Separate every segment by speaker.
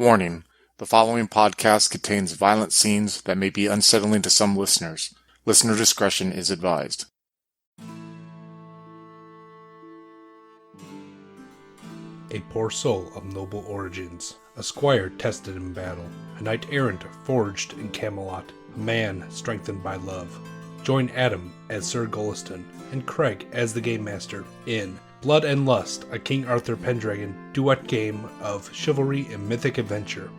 Speaker 1: Warning: the following podcast contains violent scenes that may be unsettling to some listeners. Listener discretion is advised.
Speaker 2: A poor soul of noble origins, a squire tested in battle, a knight-errant forged in Camelot, a man strengthened by love. Join Adam as Sir Goliston and Craig as the Game Master in Blood and Lust, a King Arthur Pendragon duet game of chivalry and mythic adventure.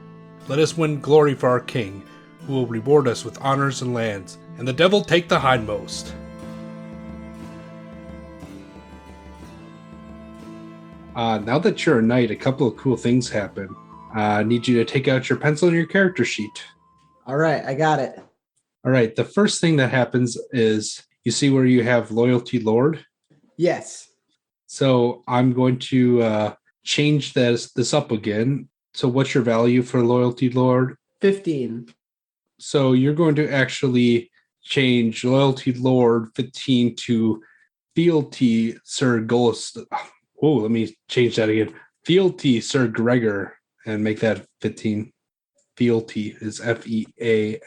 Speaker 2: Let us win glory for our king, who will reward us with honors and lands, and the devil take the hindmost. Now that you're a knight, a couple of cool things happen. I need you to take out your pencil and your character sheet.
Speaker 3: All right, I got it.
Speaker 2: All right, the first thing that happens is you see where you have Loyalty Lord?
Speaker 3: Yes.
Speaker 2: So I'm going to change this up again. So what's your value for Loyalty Lord?
Speaker 3: 15.
Speaker 2: So you're going to actually change Loyalty Lord 15 to Fealty Sir Goliston. Oh, let me change that again. Fealty Sir Greor and make that 15. Fealty is Fealty.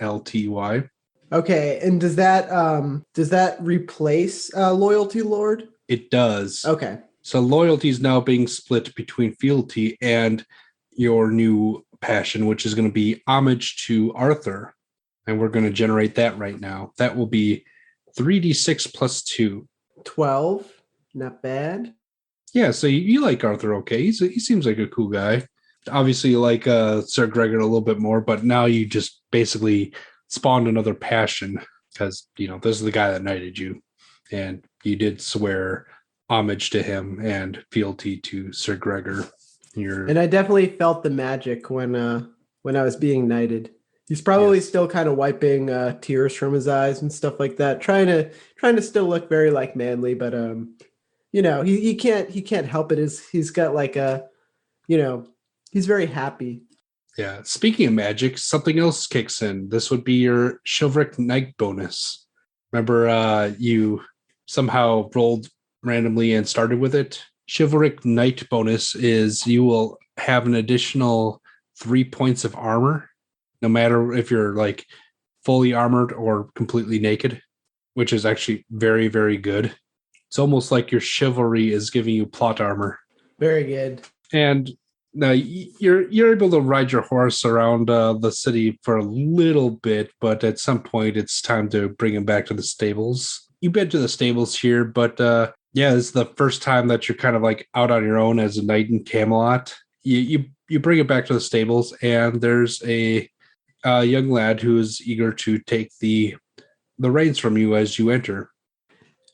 Speaker 3: Okay, and does that replace Loyalty Lord?
Speaker 2: It does.
Speaker 3: Okay.
Speaker 2: So loyalty is now being split between fealty and your new passion, which is going to be homage to Arthur. And we're going to generate that right now. That will be 3d6 plus 2.
Speaker 3: 12. Not bad.
Speaker 2: Yeah, so you like Arthur, okay? He seems like a cool guy. Obviously, you like Sir Greor a little bit more, but now you just basically spawned another passion because, this is the guy that knighted you. And you did swear homage to him and fealty to Sir Greor.
Speaker 3: And I definitely felt the magic when I was being knighted. He's probably still kind of wiping tears from his eyes and stuff like that, trying to still look very like manly, but he can't help it. He's got like he's very happy.
Speaker 2: Yeah. Speaking of magic, something else kicks in. This would be your chivalric knight bonus. Remember, you somehow rolled randomly and started with it. Chivalric knight bonus is you will have an additional 3 points of armor, no matter if you're like fully armored or completely naked, which is actually very, very good. It's almost like your chivalry is giving you plot armor.
Speaker 3: Very good.
Speaker 2: And now you're able to ride your horse around the city for a little bit, but at some point it's time to bring him back to the stables. You've been to the stables here, but this is the first time that you're kind of like out on your own as a knight in Camelot. You bring it back to the stables, and there's a young lad who is eager to take the reins from you as you enter.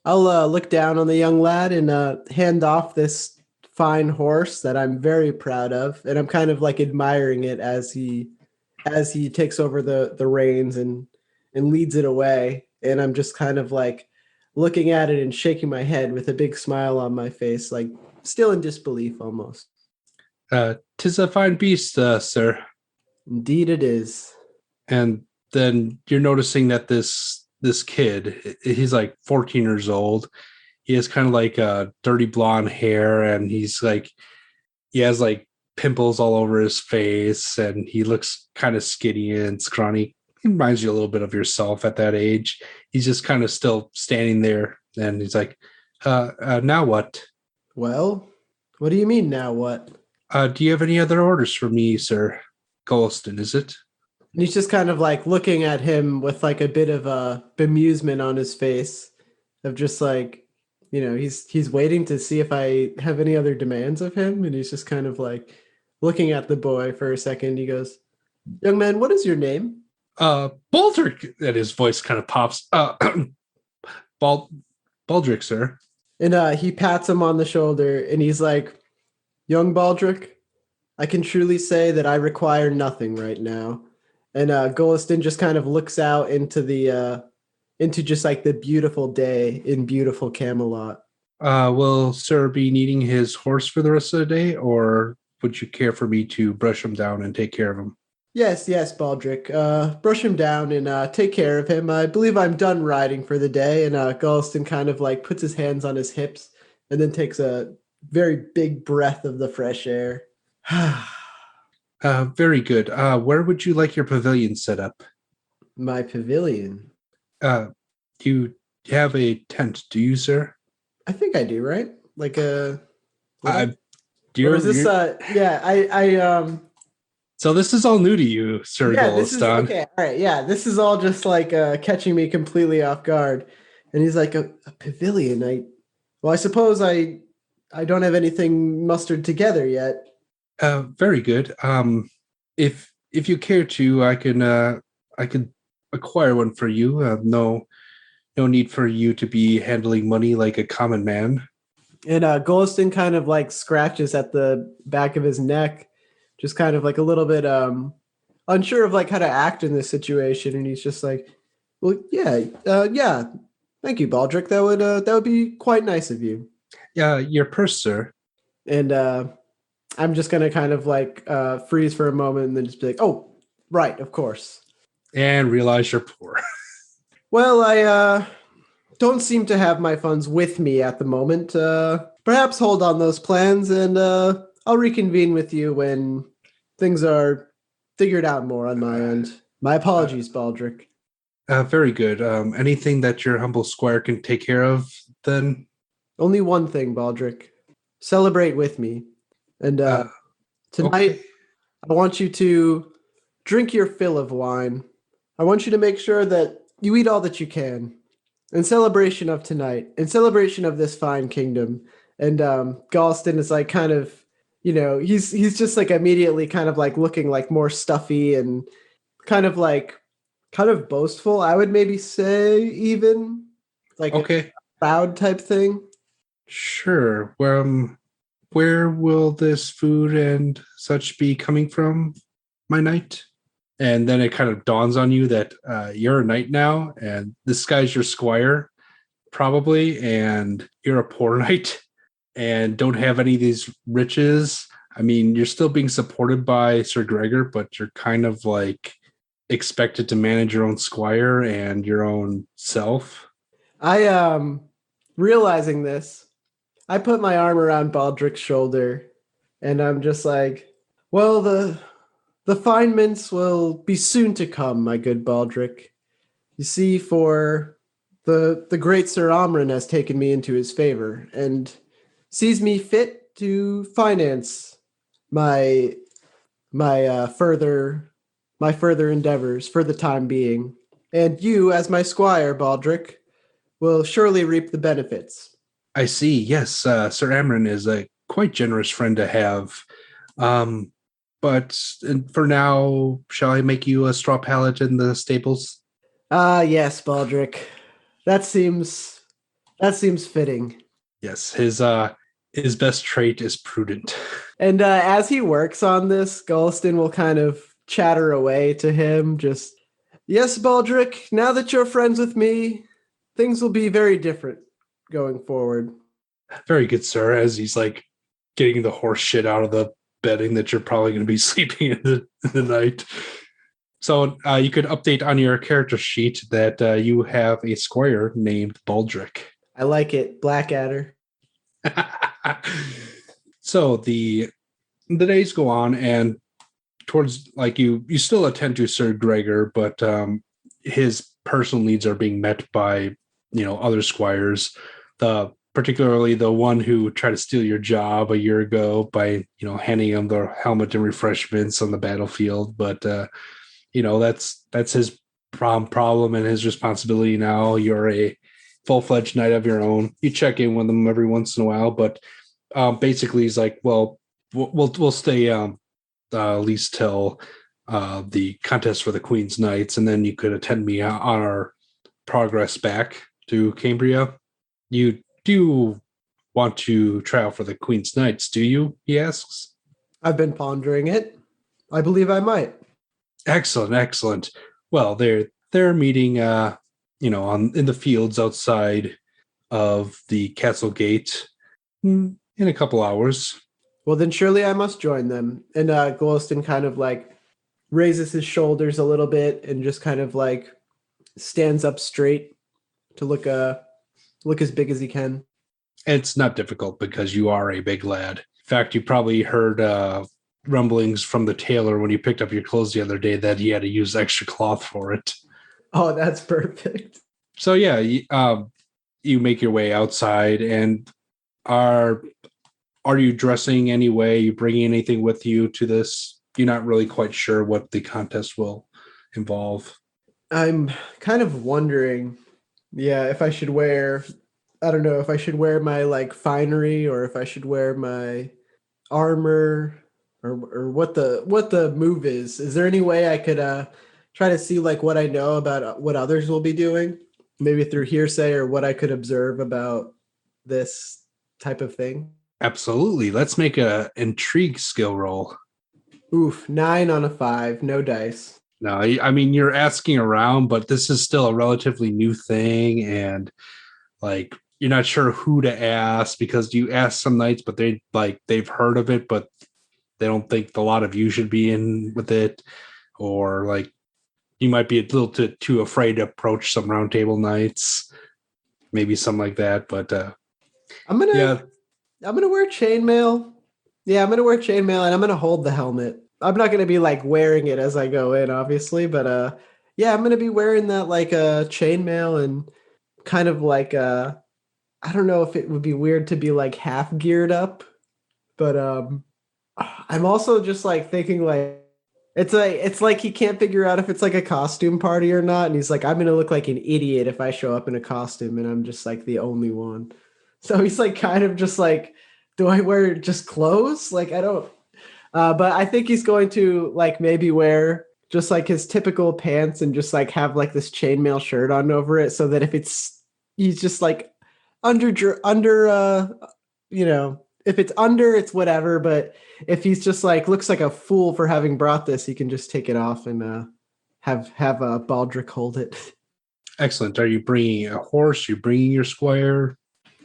Speaker 3: I'll look down on the young lad and hand off this fine horse that I'm very proud of, and I'm kind of like admiring it as he takes over the reins and leads it away, and I'm just kind of like looking at it and shaking my head with a big smile on my face, like still in disbelief almost.
Speaker 2: 'Tis a fine beast, sir.
Speaker 3: Indeed it is.
Speaker 2: And then you're noticing that this kid, he's like 14 years old. He has kind of like dirty blonde hair, and he has like pimples all over his face, and he looks kind of skinny and scrawny. He reminds you a little bit of yourself at that age. He's just kind of still standing there, and he's like, now what?
Speaker 3: Well, what do you mean now what?
Speaker 2: Do you have any other orders for me, Sir Goliston, is it?
Speaker 3: And he's just kind of like looking at him with like a bit of bemusement on his face of just like, he's waiting to see if I have any other demands of him. And he's just kind of like looking at the boy for a second. He goes, young man, what is your name?
Speaker 2: Baldric. And his voice kind of pops. Baldric, sir.
Speaker 3: And he pats him on the shoulder and he's like, young Baldric, I can truly say that I require nothing right now. And Goliston just kind of looks out into just like the beautiful day in beautiful Camelot.
Speaker 2: Will Sir be needing his horse for the rest of the day, or would you care for me to brush him down and take care of him?
Speaker 3: Yes, Baldric. Brush him down and take care of him. I believe I'm done riding for the day. And Goliston kind of like puts his hands on his hips and then takes a very big breath of the fresh air.
Speaker 2: Very good. Where would you like your pavilion set up?
Speaker 3: My pavilion.
Speaker 2: Uh, you have a tent, do you, sir?
Speaker 3: I think I do, right? Like a
Speaker 2: Uh,
Speaker 3: or is this
Speaker 2: you're
Speaker 3: yeah, I
Speaker 2: So this is all new to you, Sir
Speaker 3: yeah, this is
Speaker 2: Goliston.
Speaker 3: okay. All right, yeah, this is all just like catching me completely off guard. And he's like a pavilion. I suppose I don't have anything mustered together yet.
Speaker 2: Very good. If you care to, I can acquire one for you. No need for you to be handling money like a common man.
Speaker 3: And Goliston kind of like scratches at the back of his neck, just kind of like a little bit unsure of like how to act in this situation. And he's just like, "Well, yeah, thank you, Baldric. That would be quite nice of you."
Speaker 2: Yeah, your purse, sir.
Speaker 3: And I'm just gonna kind of like freeze for a moment and then just be like, "Oh, right, of course."
Speaker 2: And realize you're poor.
Speaker 3: Well, I don't seem to have my funds with me at the moment. Perhaps hold on those plans, and I'll reconvene with you when things are figured out more on my end. My apologies, Baldric.
Speaker 2: Very good. Anything that your humble squire can take care of, then?
Speaker 3: Only one thing, Baldric. Celebrate with me. And tonight,
Speaker 2: Okay.
Speaker 3: I want you to drink your fill of wine. I want you to make sure that you eat all that you can in celebration of tonight, in celebration of this fine kingdom. And Galston is like kind of, he's just like immediately kind of like looking like more stuffy and kind of like kind of boastful. I would maybe say even like a
Speaker 2: Okay.
Speaker 3: proud type thing.
Speaker 2: Sure. Where will this food and such be coming from, my knight? And then it kind of dawns on you that you're a knight now, and this guy's your squire, probably, and you're a poor knight and don't have any of these riches. I mean, you're still being supported by Sir Gregor, but you're kind of like expected to manage your own squire and your own self.
Speaker 3: I realizing this, I put my arm around Baldric's shoulder and I'm just like, well, the fine mints will be soon to come, my good Baldric. You see, for the great Sir Amran has taken me into his favor and sees me fit to finance my my further endeavors for the time being. And you, as my squire, Baldric, will surely reap the benefits.
Speaker 2: I see. Yes, Sir Amran is a quite generous friend to have. Um, but for now, shall I make you a straw pallet in the stables?
Speaker 3: Ah, yes, Baldric. That seems fitting.
Speaker 2: Yes, his best trait is prudent.
Speaker 3: And as he works on this, Golston will kind of chatter away to him, just, yes, Baldric, now that you're friends with me, things will be very different going forward.
Speaker 2: Very good, sir. As he's like getting the horse shit out of the bedding that you're probably going to be sleeping in the night. So you could update on your character sheet that you have a squire named Baldric.
Speaker 3: I like it, Blackadder.
Speaker 2: So the days go on, and towards like you still attend to Sir Gregor, but his personal needs are being met by other squires. Particularly the one who tried to steal your job a year ago by handing him the helmet and refreshments on the battlefield. But that's his problem and his responsibility now. You're a full-fledged knight of your own. You check in with him every once in a while, but basically he's like, well, we'll stay at least till the contest for the Queen's Knights, and then you could attend me on our progress back to Cambria. You do want to try out for the Queen's Knights, do you? He asks.
Speaker 3: I've been pondering it. I believe I might.
Speaker 2: Excellent. Well, they're meeting in the fields outside of the castle gate in a couple hours.
Speaker 3: Well, then surely I must join them. And Glowston kind of like raises his shoulders a little bit and just kind of like stands up straight to look as big as he can.
Speaker 2: It's not difficult because you are a big lad. In fact, you probably heard rumblings from the tailor when you picked up your clothes the other day that he had to use extra cloth for it.
Speaker 3: Oh, that's perfect.
Speaker 2: So yeah, you make your way outside, and are you dressing anyway? You bringing anything with you to this? You're not really quite sure what the contest will involve.
Speaker 3: I'm kind of wondering, yeah, if I should wear, I don't know, if I should wear my like finery or if I should wear my armor or what the move is. Is there any way I could try to see like what I know about what others will be doing? Maybe through hearsay or what I could observe about this type of thing.
Speaker 2: Absolutely. Let's make a intrigue skill roll.
Speaker 3: Oof, 9 on a 5, no dice.
Speaker 2: No, I mean, you're asking around, but this is still a relatively new thing, and like you're not sure who to ask because you ask some knights, but they've heard of it, but they don't think a lot of you should be in with it, or like you might be a little too afraid to approach some round table knights, maybe something like that. But
Speaker 3: I'm gonna wear chainmail. Yeah, I'm gonna wear chainmail and I'm gonna hold the helmet. I'm not gonna be like wearing it as I go in, obviously, but yeah, I'm gonna be wearing that like chainmail and kind of like I don't know if it would be weird to be like half geared up, but I'm also just like thinking like it's like he can't figure out if it's like a costume party or not, and he's like, I'm gonna look like an idiot if I show up in a costume and I'm just like the only one. So he's like kind of just like, do I wear just clothes? Like I don't but I think he's going to like maybe wear just like his typical pants and just like have like this chainmail shirt on over it so that if he's just like under you know, if it's under it's whatever, but if he's just like looks like a fool for having brought this, he can just take it off and have Baldric hold it.
Speaker 2: excellent. Are you bringing a horse? You bringing your squire?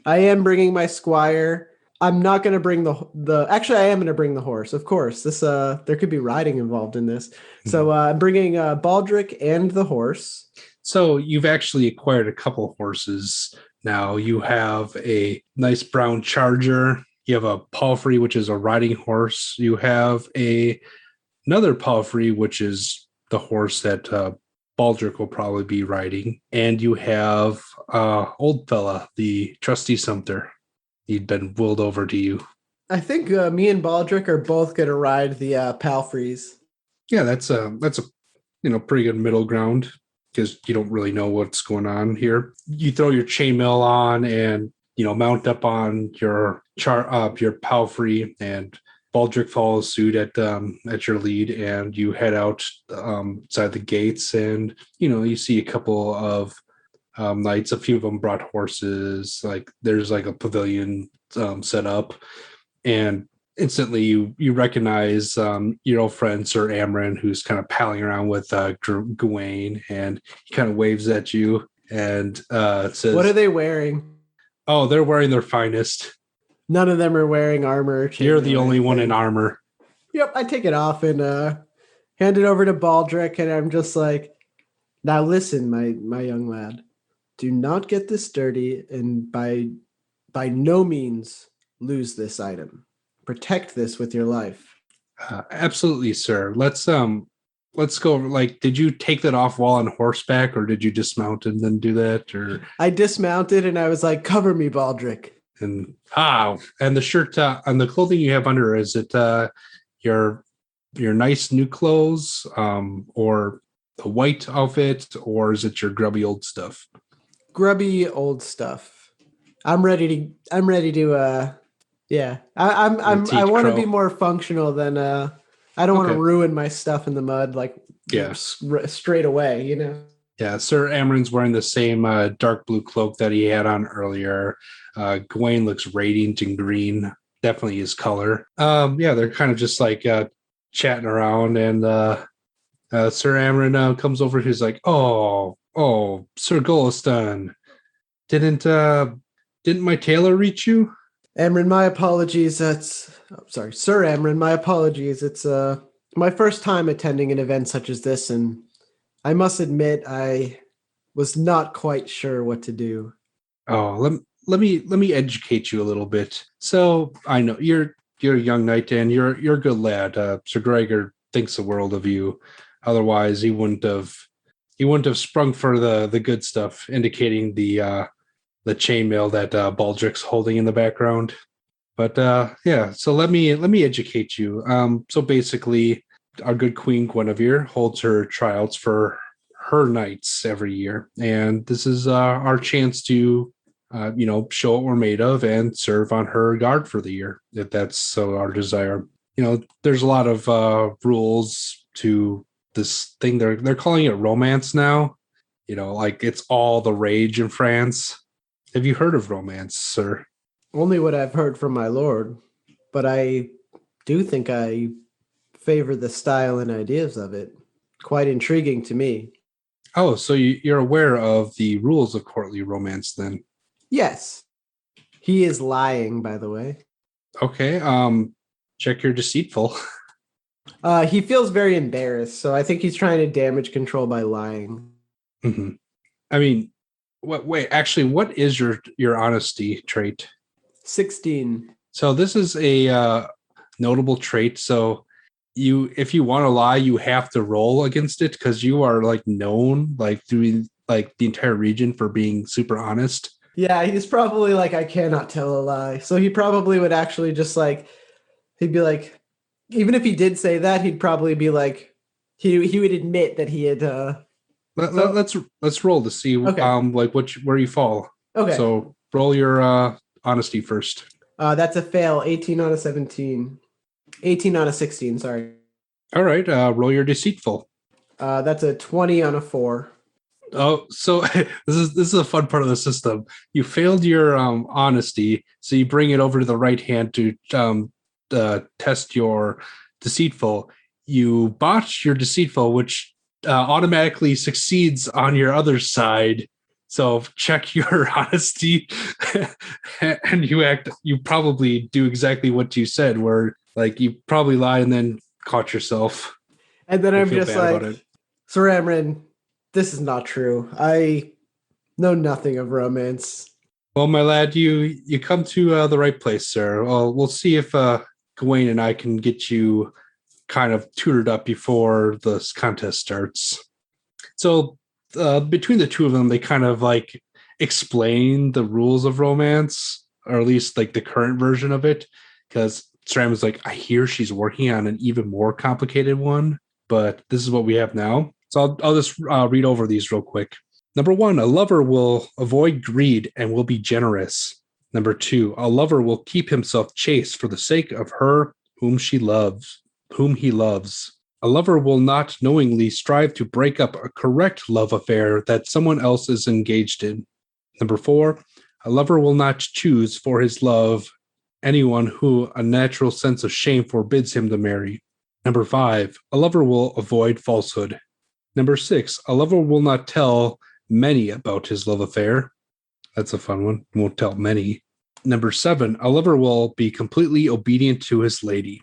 Speaker 3: I am bringing my squire. I'm not going to bring the. Actually, I am going to bring the horse. Of course, this there could be riding involved in this. So I'm bringing Baldric and the horse.
Speaker 2: So you've actually acquired a couple horses now. You have a nice brown charger. You have a palfrey, which is a riding horse. You have another palfrey, which is the horse that Baldric will probably be riding. And you have old fella, the trusty sumpter. He'd been willed over to you.
Speaker 3: I think me and Baldric are both going to ride the palfreys.
Speaker 2: Yeah, that's a pretty good middle ground because you don't really know what's going on here. You throw your chainmail on and mount up on your palfrey, and Baldric follows suit at your lead, and you head out outside the gates, and you see a couple of knights. A few of them brought horses. Like there's like a pavilion set up, and instantly you recognize your old friend Sir Amron, who's kind of palling around with Gawain, and he kind of waves at you and says,
Speaker 3: "What are they wearing?"
Speaker 2: "Oh, they're wearing their finest.
Speaker 3: None of them are wearing armor.
Speaker 2: You're the only one in armor."
Speaker 3: Yep, I take it off and hand it over to Baldric, and I'm just like, "Now listen, my young lad. Do not get this dirty, and by no means lose this item. Protect this with your life."
Speaker 2: Absolutely, sir. Let's go over, like, did you take that off while on horseback, or did you dismount and then do that? Or
Speaker 3: I dismounted and I was like, "Cover me, Baldric."
Speaker 2: and the shirt and the clothing you have under, is it your nice new clothes, or the white outfit, or is it your grubby old stuff?
Speaker 3: Grubby old stuff. I'm ready to yeah. I want to be more functional than I don't want to ruin my stuff in the mud like straight away,
Speaker 2: Yeah, Sir Amron's wearing the same dark blue cloak that he had on earlier. Gawain looks radiant in green, definitely his color. Yeah, they're kind of just like chatting around, and Sir Amron comes over. He's like, "Oh, Sir Goliston, didn't my tailor reach you?"
Speaker 3: Amron, my apologies. Sorry, Sir Amron, my apologies. It's my first time attending an event such as this, and I must admit I was not quite sure what to do.
Speaker 2: Oh, let me educate you a little bit. So I know you're you're a young knight and you're a good lad. Sir Gregor thinks the world of you. Otherwise, he wouldn't have sprung for the good stuff, indicating the chainmail that Baldric's holding in the background. But yeah, so let me educate you. So basically, our good Queen Guinevere holds her trials for her knights every year, and this is our chance to show what we're made of and serve on her guard for the year, if that's so our desire. There's a lot of rules to this thing. They're calling it romance now. Like it's all the rage in France. Have you heard of romance, sir?
Speaker 3: Only what I've heard from my lord, but I do think I favor the style and ideas of it. Quite intriguing to me.
Speaker 2: Oh, so you're aware of the rules of courtly romance then?
Speaker 3: Yes. He is lying, by the way.
Speaker 2: Okay, check your deceitful.
Speaker 3: He feels very embarrassed, so I think he's trying to damage control by lying.
Speaker 2: Mm-hmm. I mean, wait, actually, what is your honesty trait?
Speaker 3: 16.
Speaker 2: So this is a notable trait. So if you want to lie, you have to roll against it because you are like known like through like the entire region for being super honest.
Speaker 3: Yeah, he's probably like, I cannot tell a lie. So he probably would actually just like, he'd be like, even if he did say that, he'd probably be like, he would admit that he had.
Speaker 2: Let's roll to see like where you fall.
Speaker 3: Okay.
Speaker 2: So roll your honesty first.
Speaker 3: That's a fail. 18 out of 17. 18 out of 16. Sorry.
Speaker 2: All right. Roll your deceitful.
Speaker 3: That's a 20 on a 4.
Speaker 2: Oh, so this is a fun part of the system. You failed your honesty, so you bring it over to the right hand to test your deceitful. You botch your deceitful, which automatically succeeds on your other side. So check your honesty, and you probably do exactly what you said, where like you probably lied and then caught yourself.
Speaker 3: And then I'm just like, Sir Amran, this is not true. I know nothing of romance.
Speaker 2: Well, my lad, you come to the right place, sir. Well, we'll see if Gawain and I can get you kind of tutored up before this contest starts. So between the two of them, they kind of like explain the rules of romance, or at least like the current version of it, because Sram is like, I hear she's working on an even more complicated one, but this is what we have now. So I'll just read over these real quick. Number 1, a lover will avoid greed and will be generous. Number 2, a lover will keep himself chaste for the sake of her whom he loves. A lover will not knowingly strive to break up a correct love affair that someone else is engaged in. Number 4, a lover will not choose for his love anyone who a natural sense of shame forbids him to marry. Number 5, a lover will avoid falsehood. Number 6, a lover will not tell many about his love affair. That's a fun one. Won't tell many. Number 7, a lover will be completely obedient to his lady.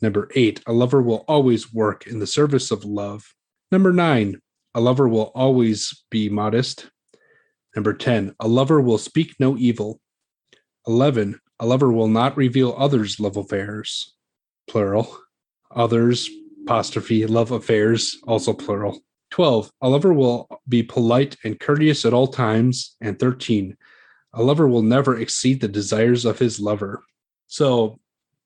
Speaker 2: Number 8, a lover will always work in the service of love. Number 9, a lover will always be modest. Number 10, a lover will speak no evil. 11, a lover will not reveal others' love affairs. Plural. Others, apostrophe, love affairs, also plural. 12, a lover will be polite and courteous at all times. And 13, a lover will never exceed the desires of his lover. So,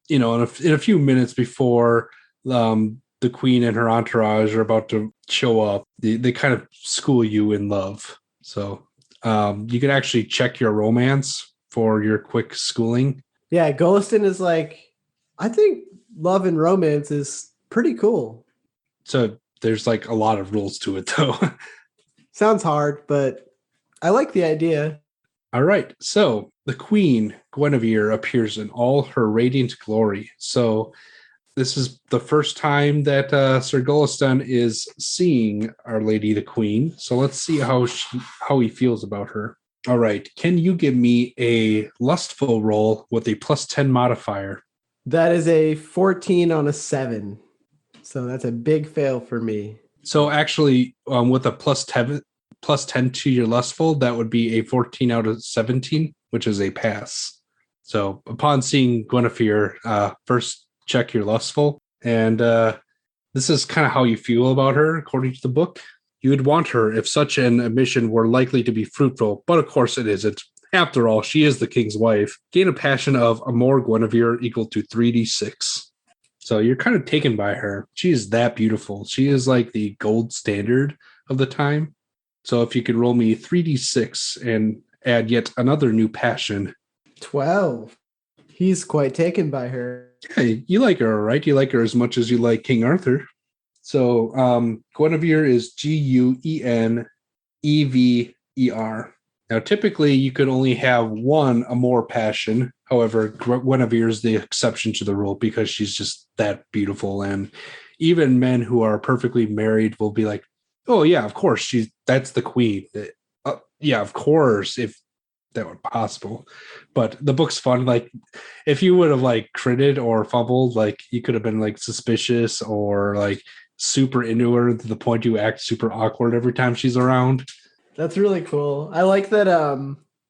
Speaker 2: in a few minutes before the queen and her entourage are about to show up, they kind of school you in love. So you can actually check your romance for your quick schooling.
Speaker 3: Yeah, Goliston is like, I think love and romance is pretty cool.
Speaker 2: So there's like a lot of rules to it, though.
Speaker 3: Sounds hard, but I like the idea.
Speaker 2: All right. So the Queen Guinevere appears in all her radiant glory. So this is the first time that Sir Goliston is seeing Our Lady the Queen. So let's see how he feels about her. All right. Can you give me a lustful roll with a +10 modifier?
Speaker 3: That is a 14 on a 7. So that's a big fail for me.
Speaker 2: So actually, with a +10 to your lustful, that would be a 14 out of 17, which is a pass. So upon seeing Guinevere, first check you're lustful. And this is kind of how you feel about her, according to the book. You would want her if such an admission were likely to be fruitful, but of course it isn't. After all, she is the king's wife. Gain a passion of Amor Guinevere equal to 3d6. So you're kind of taken by her. She is that beautiful. She is like the gold standard of the time. So if you could roll me 3d6 and add yet another new passion.
Speaker 3: 12. He's quite taken by her.
Speaker 2: Hey, you like her, right? You like her as much as you like King Arthur. So Guinevere is Guenever. Now, typically, you could only have one Amor passion. However, Guinevere is the exception to the rule because she's just that beautiful. And even men who are perfectly married will be like, oh, yeah, of course, that's the queen. Yeah, of course, if that were possible. But the book's fun. Like, if you would have, like, critted or fumbled, like, you could have been, like, suspicious or, like, super into her to the point you act super awkward every time she's around.
Speaker 3: That's really cool. I like that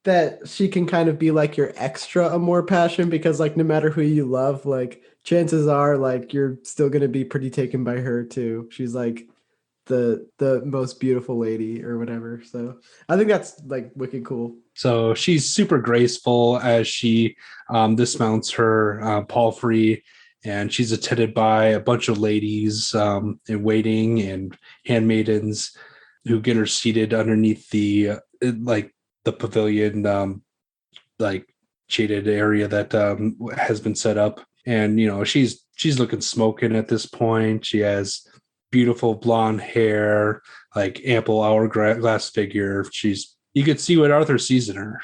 Speaker 3: that she can kind of be like your extra Amor passion because like no matter who you love, like chances are like you're still gonna be pretty taken by her too. She's like the most beautiful lady or whatever. So I think that's like wicked cool.
Speaker 2: So she's super graceful as she dismounts her palfrey, and she's attended by a bunch of ladies in waiting and handmaidens who get her seated underneath the pavilion, like shaded area that has been set up. And you know she's looking smoking at this point. She has beautiful blonde hair, like ample hourglass figure. You could see what Arthur sees in her.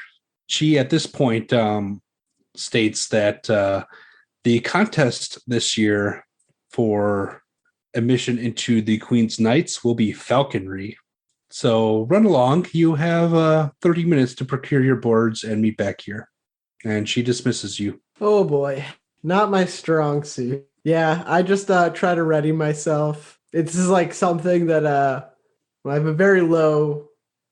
Speaker 2: She at this point states that the contest this year for admission into the Queen's Knights will be falconry. So run along. You have 30 minutes to procure your boards and meet back here. And she dismisses you.
Speaker 3: Oh boy, not my strong suit. Yeah, I just try to ready myself. This is like something that I have a very low.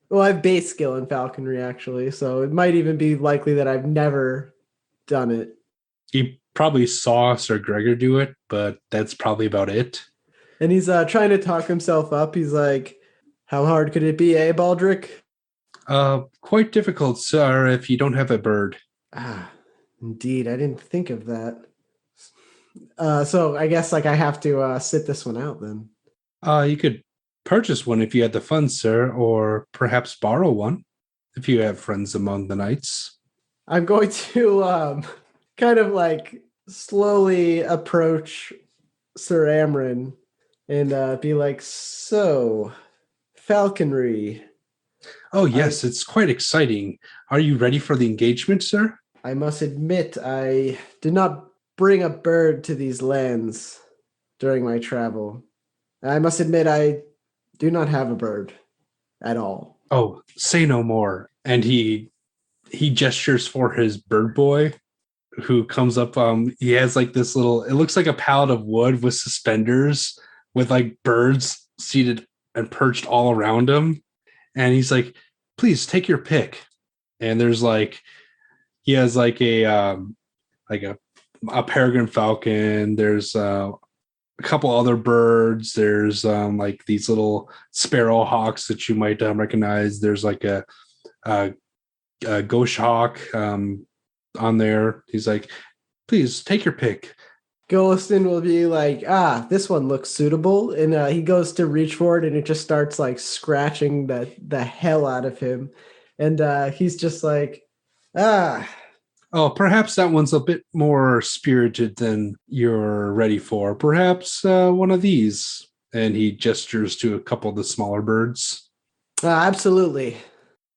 Speaker 3: Well, I have base skill in falconry actually, so it might even be likely that I've never done it.
Speaker 2: You probably saw Sir Greor do it, but that's probably about it.
Speaker 3: And he's trying to talk himself up. He's like, how hard could it be, eh, Baldric?
Speaker 2: Quite difficult, sir, if you don't have a bird.
Speaker 3: Ah, indeed. I didn't think of that. So I guess like I have to sit this one out then.
Speaker 2: You could purchase one if you had the funds, sir, or perhaps borrow one if you have friends among the knights.
Speaker 3: I'm going to kind of like slowly approach Sir Amron and be like, so... falconry.
Speaker 2: Oh, yes, it's quite exciting. Are you ready for the engagement, sir?
Speaker 3: I must admit, I did not bring a bird to these lands during my travel. I must admit, I do not have a bird at all.
Speaker 2: Oh, say no more. And he gestures for his bird boy who comes up. He has like this little, it looks like a pallet of wood with suspenders with like birds seated and perched all around him. And he's like, please take your pick. And there's like, he has like a peregrine falcon. There's a couple other birds. There's like these little sparrow hawks that you might recognize. There's like a ghost hawk on there. He's like, please take your pick.
Speaker 3: Goliston will be like, this one looks suitable. And he goes to reach for it and it just starts like scratching the hell out of him. And he's just like,
Speaker 2: Oh, perhaps that one's a bit more spirited than you're ready for. Perhaps one of these. And he gestures to a couple of the smaller birds.
Speaker 3: Absolutely.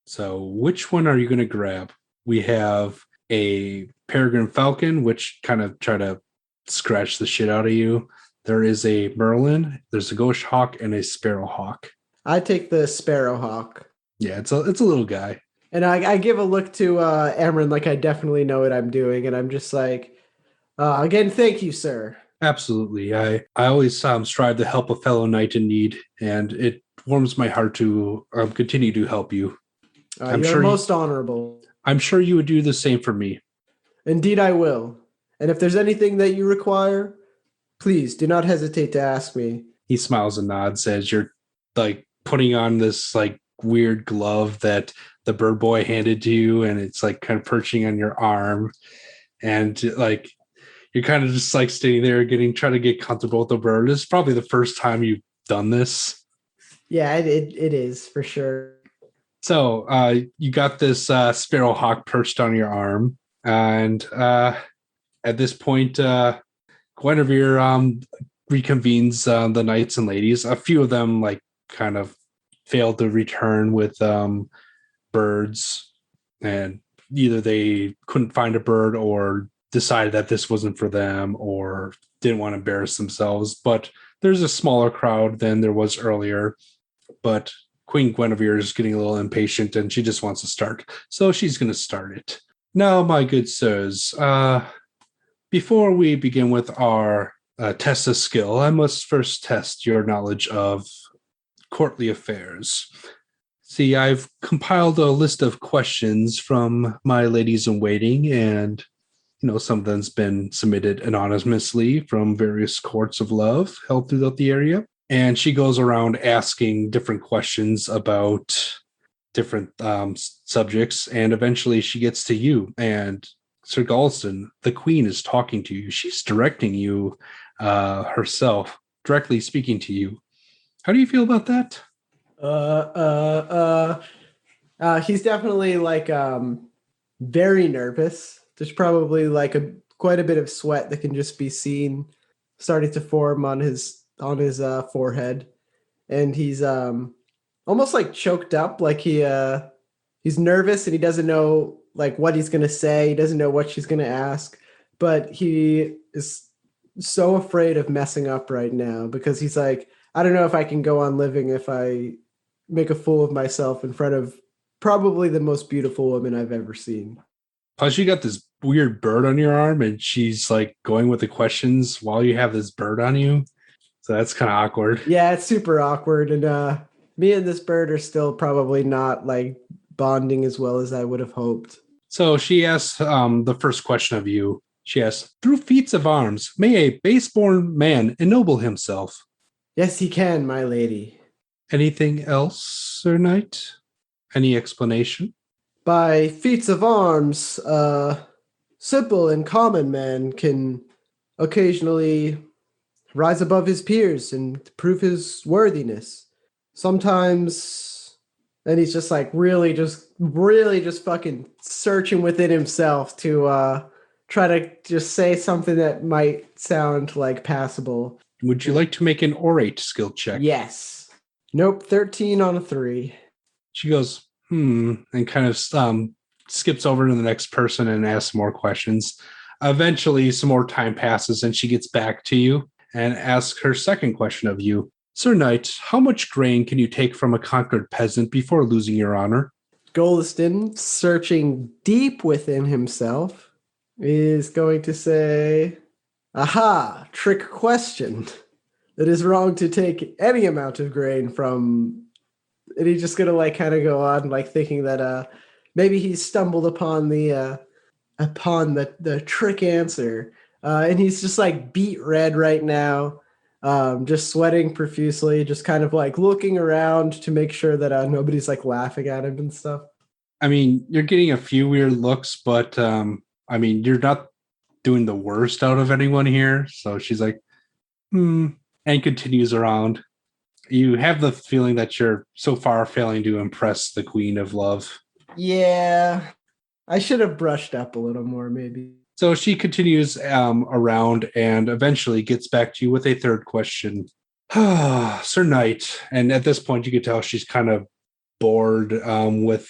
Speaker 2: So which one are you going to grab? We have a peregrine falcon, which kind of try to scratch the shit out of you. There is a merlin, there's a ghost hawk, and a sparrow hawk.
Speaker 3: I take the sparrow hawk.
Speaker 2: Yeah, it's a little guy.
Speaker 3: And I give a look to Amron like I definitely know what I'm doing. And I'm just like, again, thank you, sir.
Speaker 2: Absolutely. I always strive to help a fellow knight in need, and it warms my heart to continue to help you.
Speaker 3: You're most honorable.
Speaker 2: I'm sure you would do the same for me.
Speaker 3: Indeed, I will. And if there's anything that you require, please do not hesitate to ask me.
Speaker 2: He smiles and nods as you're like putting on this like weird glove that the bird boy handed to you, and it's like kind of perching on your arm, and like you're kind of just like standing there trying to get comfortable with the bird. This is probably the first time you've done this.
Speaker 3: Yeah, it is for sure.
Speaker 2: So you got this sparrowhawk perched on your arm, and at this point, Guinevere reconvenes the knights and ladies. A few of them like kind of failed to return with birds, and either they couldn't find a bird or decided that this wasn't for them or didn't want to embarrass themselves. But there's a smaller crowd than there was earlier. But Queen Guinevere is getting a little impatient and she just wants to start. So she's going to start it. Now, my good sirs, before we begin with our test of skill, I must first test your knowledge of courtly affairs. See, I've compiled a list of questions from my ladies in waiting, and some of them's been submitted anonymously from various courts of love held throughout the area. And she goes around asking different questions about different subjects, and eventually she gets to you. And Sir Goliston, the queen, is talking to you. She's directing you herself, directly speaking to you. How do you feel about that?
Speaker 3: He's definitely like very nervous. There's probably like quite a bit of sweat that can just be seen starting to form on his forehead, and he's almost like choked up, like he's nervous and he doesn't know like what he's gonna say. He doesn't know what she's gonna ask, but he is so afraid of messing up right now because he's like, I don't know if I can go on living if I make a fool of myself in front of probably the most beautiful woman I've ever seen.
Speaker 2: Plus, you got this weird bird on your arm, and she's like going with the questions while you have this bird on you. So that's kind of awkward.
Speaker 3: Yeah, it's super awkward. And me and this bird are still probably not like bonding as well as I would have hoped.
Speaker 2: So she asks the first question of you. She asks, through feats of arms, may a base-born man ennoble himself?
Speaker 3: Yes, he can, my lady.
Speaker 2: Anything else, Sir Knight? Any explanation?
Speaker 3: By feats of arms, simple and common man can occasionally rise above his peers and prove his worthiness. Sometimes, and he's just like really just fucking searching within himself to try to just say something that might sound like passable.
Speaker 2: Would you like to make an orate skill check?
Speaker 3: Yes. Nope, 13 on a 3.
Speaker 2: She goes, and kind of skips over to the next person and asks more questions. Eventually, some more time passes and she gets back to you and asks her second question of you. Sir Knight, how much grain can you take from a conquered peasant before losing your honor?
Speaker 3: Goliston, searching deep within himself, is going to say, aha, trick question. It is wrong to take any amount of grain from... And he's just going to like kind of go on like thinking that maybe he stumbled upon the trick answer. And he's just like beet red right now, just sweating profusely, just kind of like looking around to make sure that nobody's like laughing at him and stuff.
Speaker 2: I mean, you're getting a few weird looks, but I mean, you're not doing the worst out of anyone here. So she's like, and continues around. You have the feeling that you're so far failing to impress the Queen of Love.
Speaker 3: Yeah, I should have brushed up a little more, maybe.
Speaker 2: So she continues around and eventually gets back to you with a third question. Sir Knight, and at this point you can tell she's kind of bored with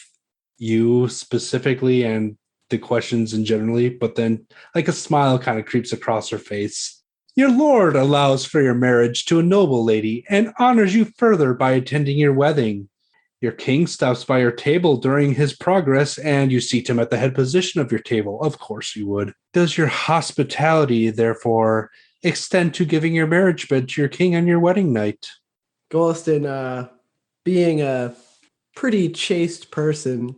Speaker 2: you specifically and the questions in generally, but then like a smile kind of creeps across her face. Your lord allows for your marriage to a noble lady and honors you further by attending your wedding. Your king stops by your table during his progress and you seat him at the head position of your table. Of course you would. Does your hospitality, therefore, extend to giving your marriage bed to your king on your wedding night?
Speaker 3: Goliston, being a pretty chaste person,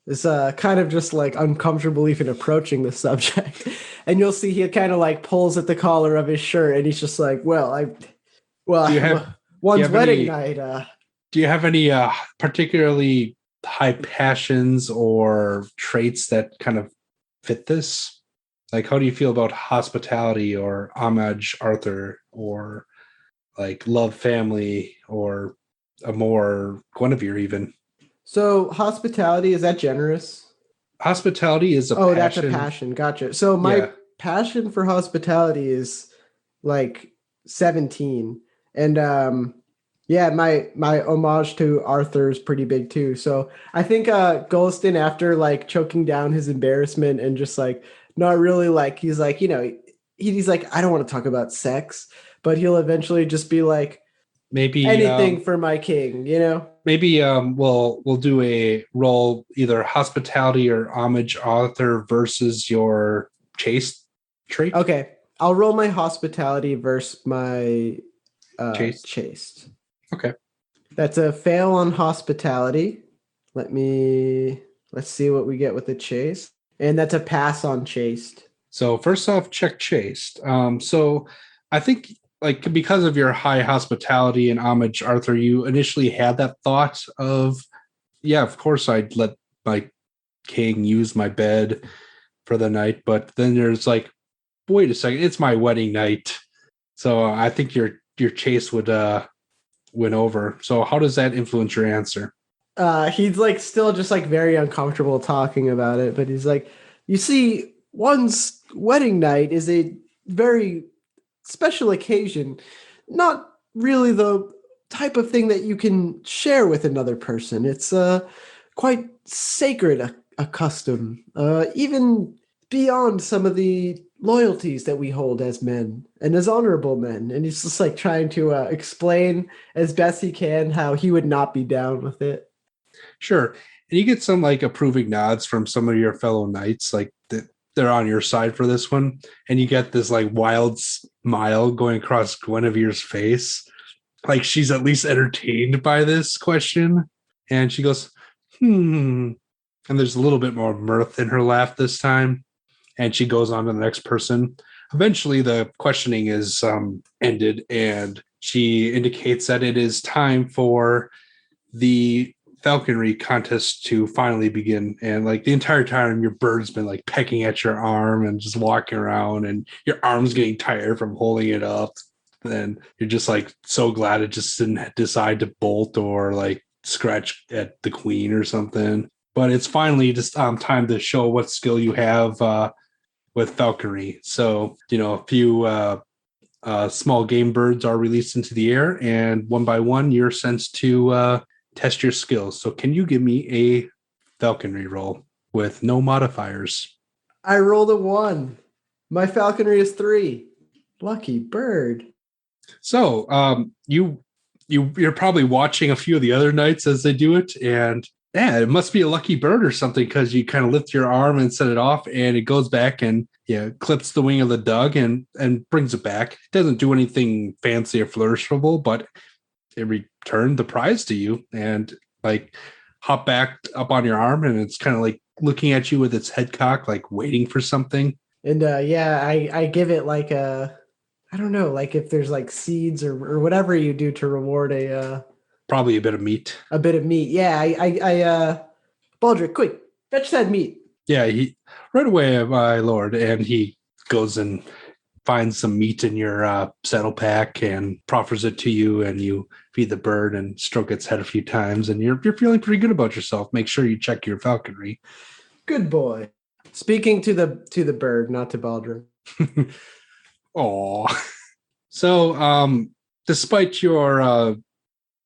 Speaker 3: is kind of just like uncomfortable even approaching the subject. And you'll see he kind of like pulls at the collar of his shirt, and he's just like,
Speaker 2: Do you have
Speaker 3: one's wedding
Speaker 2: any
Speaker 3: night.
Speaker 2: do you have any particularly high passions or traits that kind of fit this? Like, how do you feel about hospitality or homage Arthur, or like love family, or a more Guinevere even?
Speaker 3: So hospitality, is that generous?
Speaker 2: Hospitality is a
Speaker 3: Oh,
Speaker 2: passion.
Speaker 3: that's a passion. Gotcha. So my
Speaker 2: Yeah.
Speaker 3: passion for hospitality is like 17. And yeah, my homage to Arthur is pretty big too. So I think Goliston, after like choking down his embarrassment and just like not really like he's like, he's like, I don't want to talk about sex, but he'll eventually just be like
Speaker 2: Maybe
Speaker 3: anything for my king.
Speaker 2: maybe we'll do a roll, either hospitality or homage Arthur versus your chaste trait.
Speaker 3: Okay. I'll roll my hospitality versus my
Speaker 2: Chaste.
Speaker 3: chaste.
Speaker 2: Okay.
Speaker 3: That's a fail on hospitality. Let's see what we get with the chaste. And that's a pass on chaste.
Speaker 2: So first off, check chaste. So I think like because of your high hospitality and homage Arthur, you initially had that thought of, yeah, of course I'd let my king use my bed for the night. But then there's like, wait a second, it's my wedding night. So I think your chaste would win over. So how does that influence your answer?
Speaker 3: He's like still just like very uncomfortable talking about it, but he's like, you see, one's wedding night is a very special occasion, not really the type of thing that you can share with another person. It's quite sacred a custom, even beyond some of the loyalties that we hold as men and as honorable men. And he's just like trying to explain as best he can how he would not be down with it.
Speaker 2: Sure. And you get some like approving nods from some of your fellow knights, like they're on your side for this one. And you get this like wild smile going across Guinevere's face. Like she's at least entertained by this question. And she goes, And there's a little bit more mirth in her laugh this time. And she goes on to the next person. Eventually, the questioning is ended, and she indicates that it is time for the falconry contest to finally begin. And like the entire time, your bird's been like pecking at your arm and just walking around, and your arm's getting tired from holding it up. Then you're just like so glad it just didn't decide to bolt or like scratch at the queen or something. But it's finally just time to show what skill you have with falconry. So, a few small game birds are released into the air, and one by one, you're sent to test your skills. So can you give me a falconry roll with no modifiers?
Speaker 3: I rolled a 1. My falconry is 3. Lucky bird.
Speaker 2: So you're probably watching a few of the other knights as they do it, and yeah, it must be a lucky bird or something, because you kind of lift your arm and set it off, and it goes back and clips the wing of the dove and brings it back. It doesn't do anything fancy or flourishable, but it returned the prize to you and like hop back up on your arm, and it's kind of like looking at you with its head cocked, like waiting for something.
Speaker 3: And I give it like I don't know, like if there's like seeds or whatever you do to reward
Speaker 2: Probably a bit of meat.
Speaker 3: a bit of meat. Yeah, Baldric, quick, fetch that meat.
Speaker 2: Yeah, he right away, my lord, and he goes and finds some meat in your saddle pack and proffers it to you, and you feed the bird and stroke its head a few times, and you're feeling pretty good about yourself. Make sure you check your falconry.
Speaker 3: Good boy. Speaking to the bird, not to Baldric.
Speaker 2: Aw. So, despite your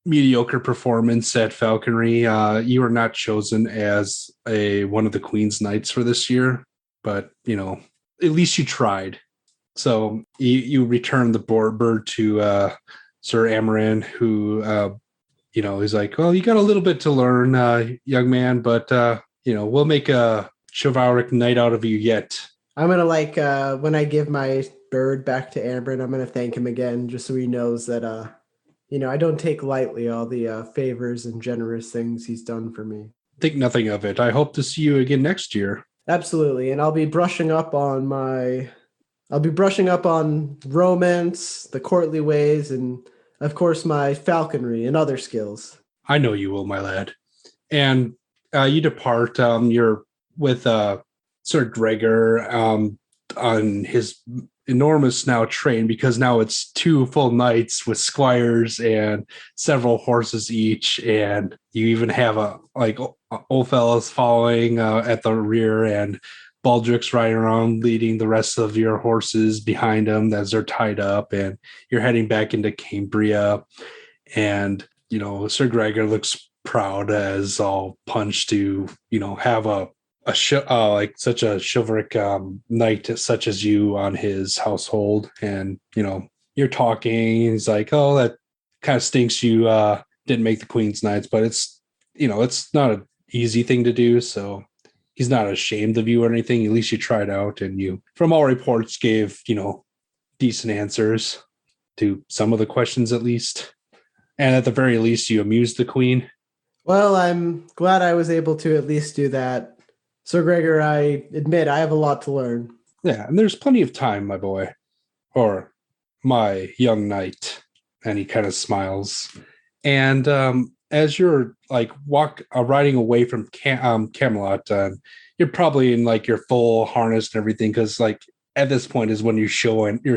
Speaker 2: mediocre performance at falconry, you were not chosen as one of the Queen's Knights for this year, but at least you tried. So you return the bird to Sir Amaran, who is like, well, you got a little bit to learn, young man, but we'll make a chivalric knight out of you yet.
Speaker 3: I'm gonna when I give my bird back to Amaran, I'm gonna thank him again, just so he knows that I don't take lightly all the favors and generous things he's done for me.
Speaker 2: Think nothing of it. I hope to see you again next year.
Speaker 3: Absolutely. And I'll be brushing up on romance, the courtly ways, and of course my falconry and other skills.
Speaker 2: I know you will, my lad. And you depart. You're with Sir Gregor on his enormous now train, because now it's 2 full knights with squires and several horses each, and you even have old fellas following at the rear, and Baldric's riding around leading the rest of your horses behind him as they're tied up, and you're heading back into Cambria. And Sir Gregor looks proud as all punch to have like such a chivalric knight such as you on his household. And you're talking, he's like, oh, that kind of stinks you didn't make the Queen's Knights, but it's not an easy thing to do, so he's not ashamed of you or anything. At least you tried out, and you, from all reports, gave decent answers to some of the questions at least, and at the very least you amused the Queen.
Speaker 3: Well, I'm glad I was able to at least do that. Sir Gregor, I admit I have a lot to learn.
Speaker 2: Yeah, and there's plenty of time, my boy. Or my young knight. And he kind of smiles. And as you're riding away from Camelot, you're probably in your full harness and everything, because at this point is when you're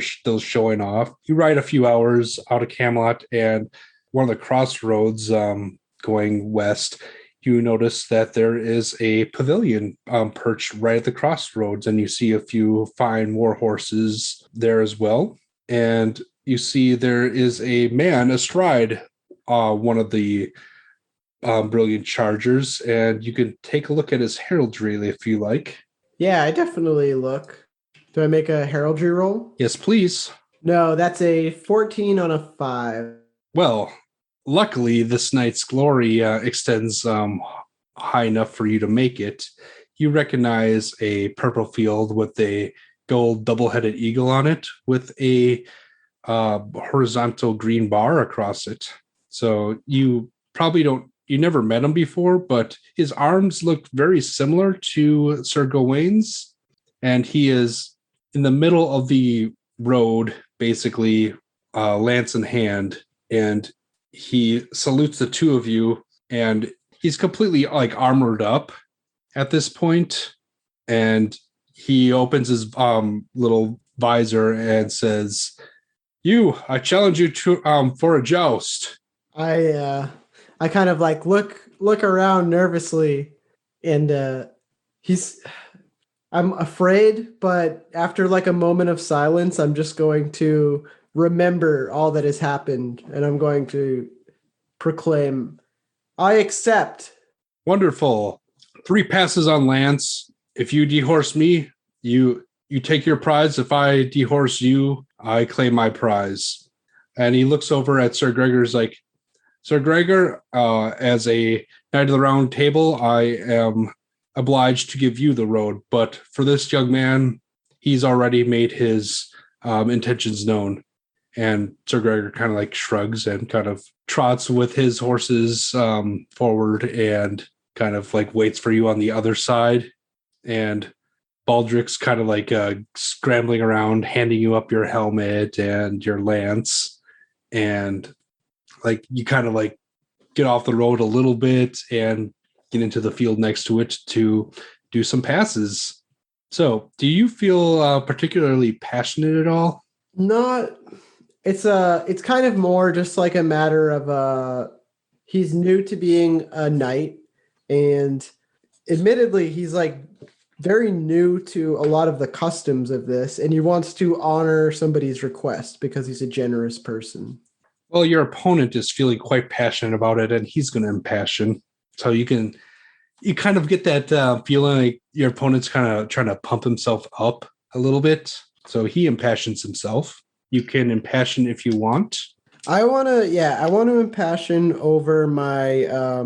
Speaker 2: still showing off. You ride a few hours out of Camelot, and one of the crossroads going west, you notice that there is a pavilion perched right at the crossroads, and you see a few fine war horses there as well. And you see there is a man astride one of the brilliant chargers, and you can take a look at his heraldry if you like.
Speaker 3: Yeah, I definitely look. Do I make a heraldry roll?
Speaker 2: Yes, please.
Speaker 3: No, that's a 14 on a 5.
Speaker 2: Well, luckily, this knight's glory extends high enough for you to make it. You recognize a purple field with a gold double-headed eagle on it with a horizontal green bar across it. So you never met him before, but his arms look very similar to Sir Gawain's, and he is in the middle of the road, basically lance in hand, and he salutes the two of you, and he's completely armored up at this point, and he opens his little visor and says, I challenge you to for a joust.
Speaker 3: I kind of look around nervously, and I'm afraid, but after a moment of silence, I'm just going to remember all that has happened, and I'm going to proclaim, I accept.
Speaker 2: Wonderful. 3 passes on lance. If you dehorse me, you take your prize. If I dehorse you, I claim my prize. And he looks over at Sir Gregor's like, Sir Gregor, as a knight of the round table, I am obliged to give you the road. But for this young man, he's already made his intentions known. And Sir Gregor kind of shrugs and kind of trots with his horses forward and kind of waits for you on the other side. And Baldric's kind of scrambling around, handing you up your helmet and your lance. And you kind of get off the road a little bit and get into the field next to it to do some passes. So do you feel particularly passionate at all?
Speaker 3: Not. It's kind of more just a matter of he's new to being a knight, and admittedly he's very new to a lot of the customs of this, and he wants to honor somebody's request because he's a generous person.
Speaker 2: Well, your opponent is feeling quite passionate about it, and he's going to impassion. So you kind of get that feeling like your opponent's kind of trying to pump himself up a little bit. So he impassions himself. You can impassion if you want.
Speaker 3: I want to impassion over my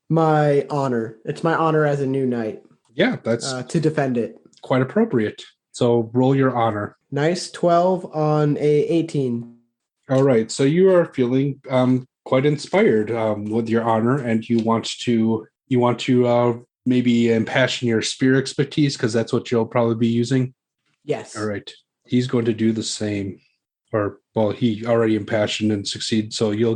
Speaker 3: my honor. It's my honor as a new knight.
Speaker 2: Yeah, that's
Speaker 3: to defend it.
Speaker 2: Quite appropriate. So roll your honor.
Speaker 3: Nice. 12 on a 18.
Speaker 2: All right. So you are feeling quite inspired with your honor, and you you want to maybe impassion your spear expertise because that's what you'll probably be using.
Speaker 3: Yes.
Speaker 2: All right. He's going to do the same. Or, well, he already impassioned and succeed. So you'll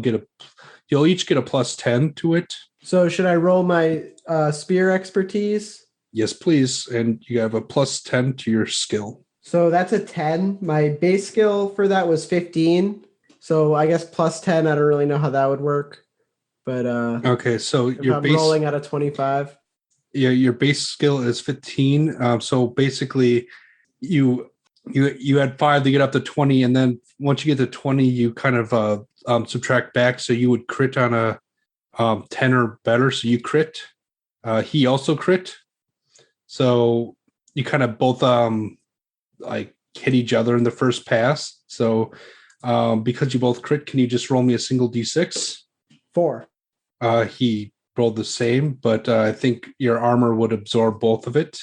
Speaker 2: each get a +10 to it.
Speaker 3: So should I roll my spear expertise?
Speaker 2: Yes, please. And you have a +10 to your skill.
Speaker 3: So that's a 10. My base skill for that was 15. So I guess +10. I don't really know how that would work. But
Speaker 2: okay, so
Speaker 3: if I'm rolling out of 25.
Speaker 2: Yeah, your base skill is 15. So basically you had 5 to get up to 20, and then once you get to 20, you kind of subtract back. So you would crit on a 10 or better. So you crit. He also crit. So you kind of both like hit each other in the first pass. So because you both crit, can you just roll me a single d6?
Speaker 3: 4.
Speaker 2: He rolled the same, but I think your armor would absorb both of it.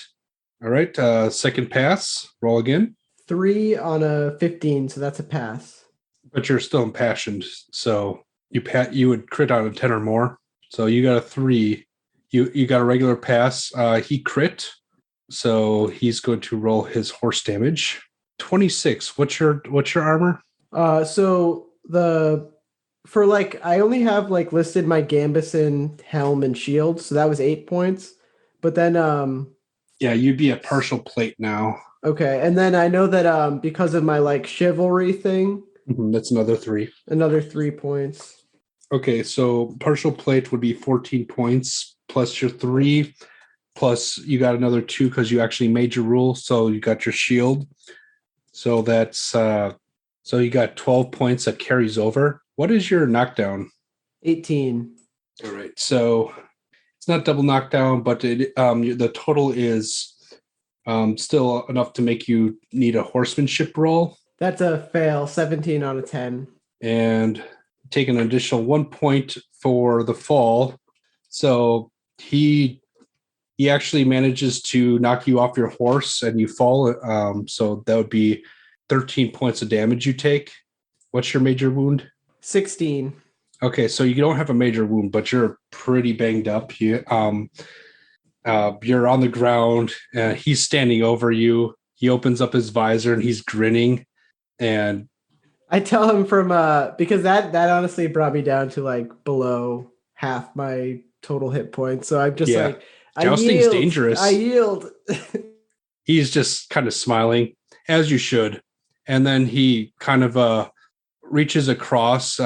Speaker 2: All right. Second pass. Roll again.
Speaker 3: 3 on a 15, so that's a pass.
Speaker 2: But you're still impassioned, so you would crit on a 10 or more. So you got a 3. You got a regular pass. He crit, so he's going to roll his horse damage. 26. What's your armor?
Speaker 3: So I only have like listed my Gambison helm and shield, so that was 8 points. But then
Speaker 2: yeah, you'd be a partial plate now.
Speaker 3: Okay, and then I know that because of my like chivalry thing,
Speaker 2: that's another 3.
Speaker 3: Another 3 points.
Speaker 2: Okay, so partial plate would be 14 points plus your 3, plus you got another 2 because you actually made your rule, so you got your shield. So that's so you got 12 points that carries over. What is your knockdown?
Speaker 3: 18.
Speaker 2: All right, so it's not double knockdown, but the total is still enough to make you need a horsemanship roll.
Speaker 3: That's a fail, 17 out of 10.
Speaker 2: And take an additional 1 point for the fall. So he actually manages to knock you off your horse and you fall. So that would be 13 points of damage you take. What's your major wound?
Speaker 3: 16.
Speaker 2: Okay, so you don't have a major wound, but you're pretty banged up. You're on the ground. He's standing over you. He opens up his visor and he's grinning. And
Speaker 3: I tell him because that honestly brought me down to like below half my total hit points. So I'm just like,
Speaker 2: jousting's dangerous.
Speaker 3: I yield.
Speaker 2: He's just kind of smiling, as you should. And then he kind of reaches across,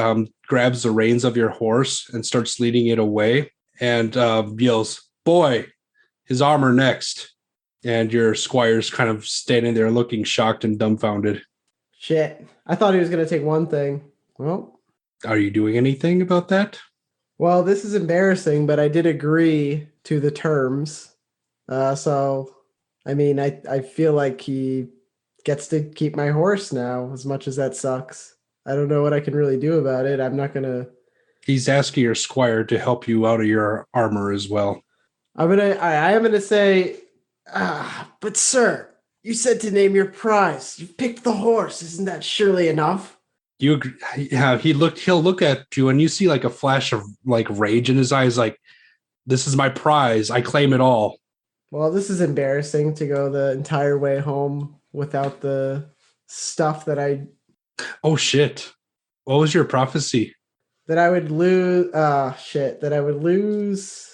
Speaker 2: grabs the reins of your horse and starts leading it away and yells, "Boy, his armor next." And your squire's kind of standing there looking shocked and dumbfounded.
Speaker 3: Shit. I thought he was going to take one thing. Well,
Speaker 2: are you doing anything about that?
Speaker 3: Well, this is embarrassing, but I did agree to the terms. So, I mean, I feel like he gets to keep my horse now, as much as that sucks. I don't know what I can really do about it. I'm not going to...
Speaker 2: He's asking your squire to help you out of your armor as well.
Speaker 3: I am going to say, but sir... You said to name your prize. You picked the horse. Isn't that surely enough?
Speaker 2: You agree? Yeah, he'll look at you and you see like a flash of like rage in his eyes, like, this is my prize. I claim it all.
Speaker 3: Well, this is embarrassing to go the entire way home without the stuff that I...
Speaker 2: Oh, shit. What was your prophecy?
Speaker 3: That I would lose... that I would lose...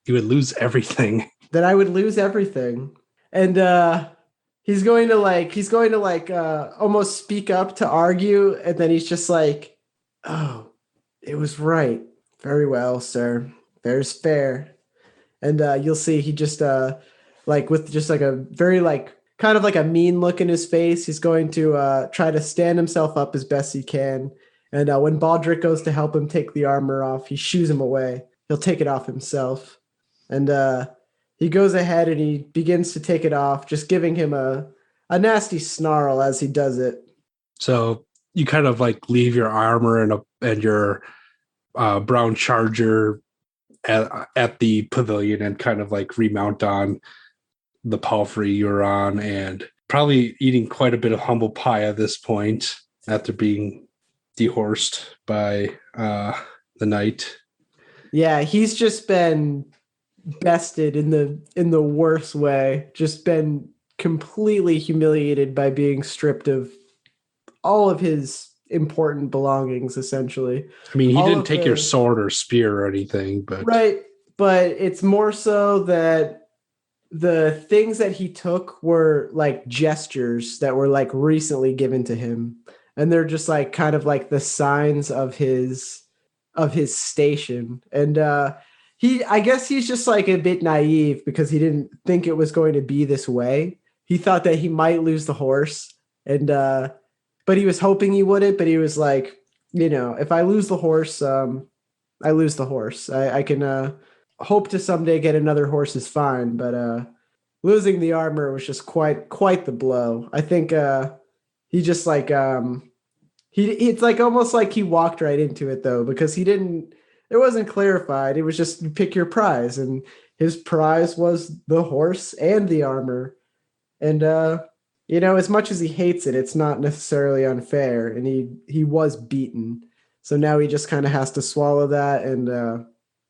Speaker 2: You would lose everything.
Speaker 3: That I would lose everything. And, he's going to almost speak up to argue, and then he's just like, "Oh, it was right. Very well, sir. Fair's fair." And you'll see he just with just like a very like kind of like a mean look in his face, he's going to try to stand himself up as best he can. And when Baldric goes to help him take the armor off, he shoos him away. He'll take it off himself. And he goes ahead and he begins to take it off, just giving him a nasty snarl as he does it.
Speaker 2: So you kind of like leave your armor and your brown charger at the pavilion and kind of like remount on the palfrey you're on, and probably eating quite a bit of humble pie at this point after being dehorsed by the knight.
Speaker 3: Yeah, he's just been bested in the worst way, just been completely humiliated by being stripped of all of his important belongings, essentially.
Speaker 2: I mean, he
Speaker 3: All
Speaker 2: didn't
Speaker 3: of
Speaker 2: take your
Speaker 3: the
Speaker 2: sword or spear or anything, but
Speaker 3: right, but it's more so that the things that he took were like gestures that were like recently given to him, and they're just like kind of like the signs of his station. And he, I guess he's just like a bit naive because he didn't think it was going to be this way. He thought that he might lose the horse, and but he was hoping he wouldn't. But he was like, if I lose the horse, I lose the horse. I can hope to someday get another horse is fine, but losing the armor was just quite the blow. I think he just like it's like almost like he walked right into it though, because he didn't, it wasn't clarified. It was just you pick your prize, and his prize was the horse and the armor. And as much as he hates it, it's not necessarily unfair, and he was beaten. So now he just kind of has to swallow that, and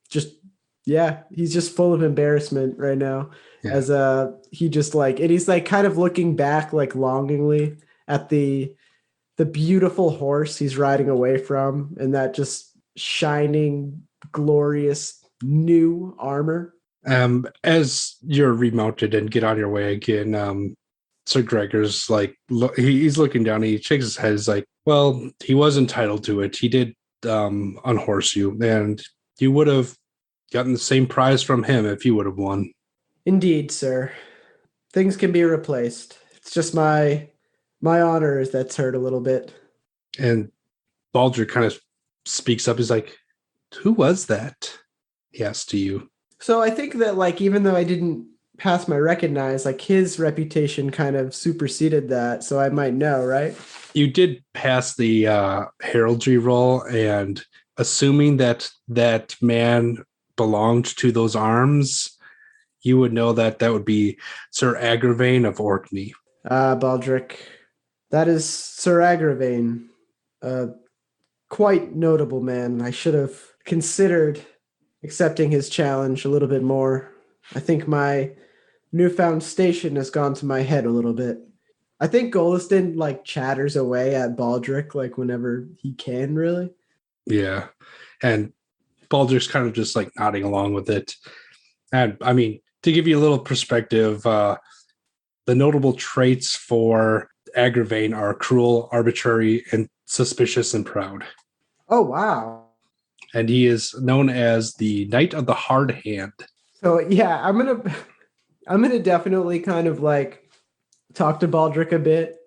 Speaker 3: just yeah, he's just full of embarrassment right now.
Speaker 2: yeah.
Speaker 3: As he just like, and he's like kind of looking back like longingly at the beautiful horse he's riding away from, and that just shining, glorious new armor.
Speaker 2: As you're remounted and get on your way again, Sir Gregor's like, he's looking down, he shakes his head, he's like, well, he was entitled to it. He did unhorse you, and you would have gotten the same prize from him if you would have won.
Speaker 3: Indeed, sir. Things can be replaced. It's just my honor that's hurt a little bit.
Speaker 2: And Baldric kind of speaks up. He's like, who was that? He asks to you.
Speaker 3: So I think that like, even though I didn't pass my recognize, like his reputation kind of superseded that. So I might know, right?
Speaker 2: You did pass the heraldry roll, and assuming that that man belonged to those arms, you would know that that would be Sir Agravain of Orkney.
Speaker 3: Baldric. That is Sir Agravain. Quite notable man. I should have considered accepting his challenge a little bit more. I think my newfound station has gone to my head a little bit. I think Goliston like chatters away at Baldric like whenever he can, really.
Speaker 2: Yeah. And Baldric's kind of just like nodding along with it. And I mean, to give you a little perspective, the notable traits for Agravain are cruel, arbitrary, and suspicious and proud.
Speaker 3: Oh, wow.
Speaker 2: And he is known as the Knight of the Hard Hand.
Speaker 3: So yeah, I'm gonna definitely kind of like talk to Baldric a bit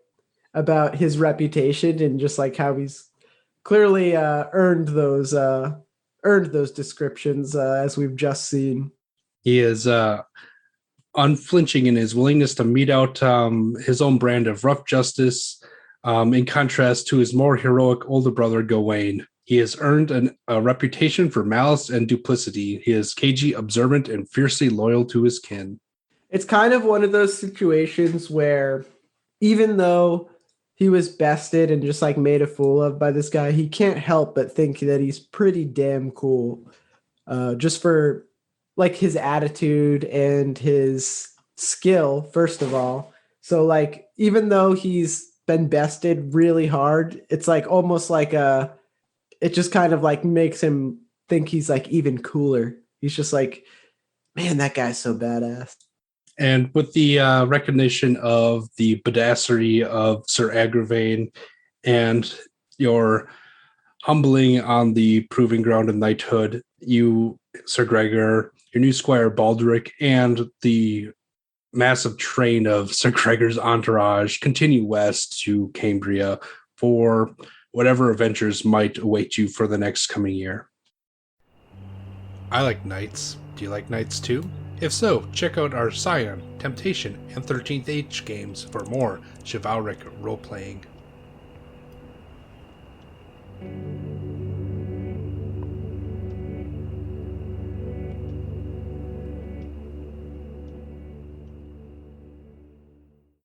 Speaker 3: about his reputation and just like how he's clearly earned those descriptions as we've just seen.
Speaker 2: He is unflinching in his willingness to mete out his own brand of rough justice, in contrast to his more heroic older brother Gawain. He has earned a reputation for malice and duplicity. He is cagey, observant, and fiercely loyal to his kin.
Speaker 3: It's kind of one of those situations where even though he was bested and just like made a fool of by this guy, he can't help but think that he's pretty damn cool, just for like his attitude and his skill, first of all. So like, even though he's been bested really hard, it's like almost like it just kind of like makes him think he's like even cooler. He's just like, man, that guy's so badass.
Speaker 2: And with the recognition of the badassery of Sir Agravain and your humbling on the proving ground of knighthood, you, Sir Gregor, your new squire Baldric, and the massive train of Sir Gregor's entourage continue west to Cambria for whatever adventures might await you for the next coming year. I like knights. Do you like knights too? If so, check out our Scion, Temptation, and 13th Age games for more chivalric role-playing.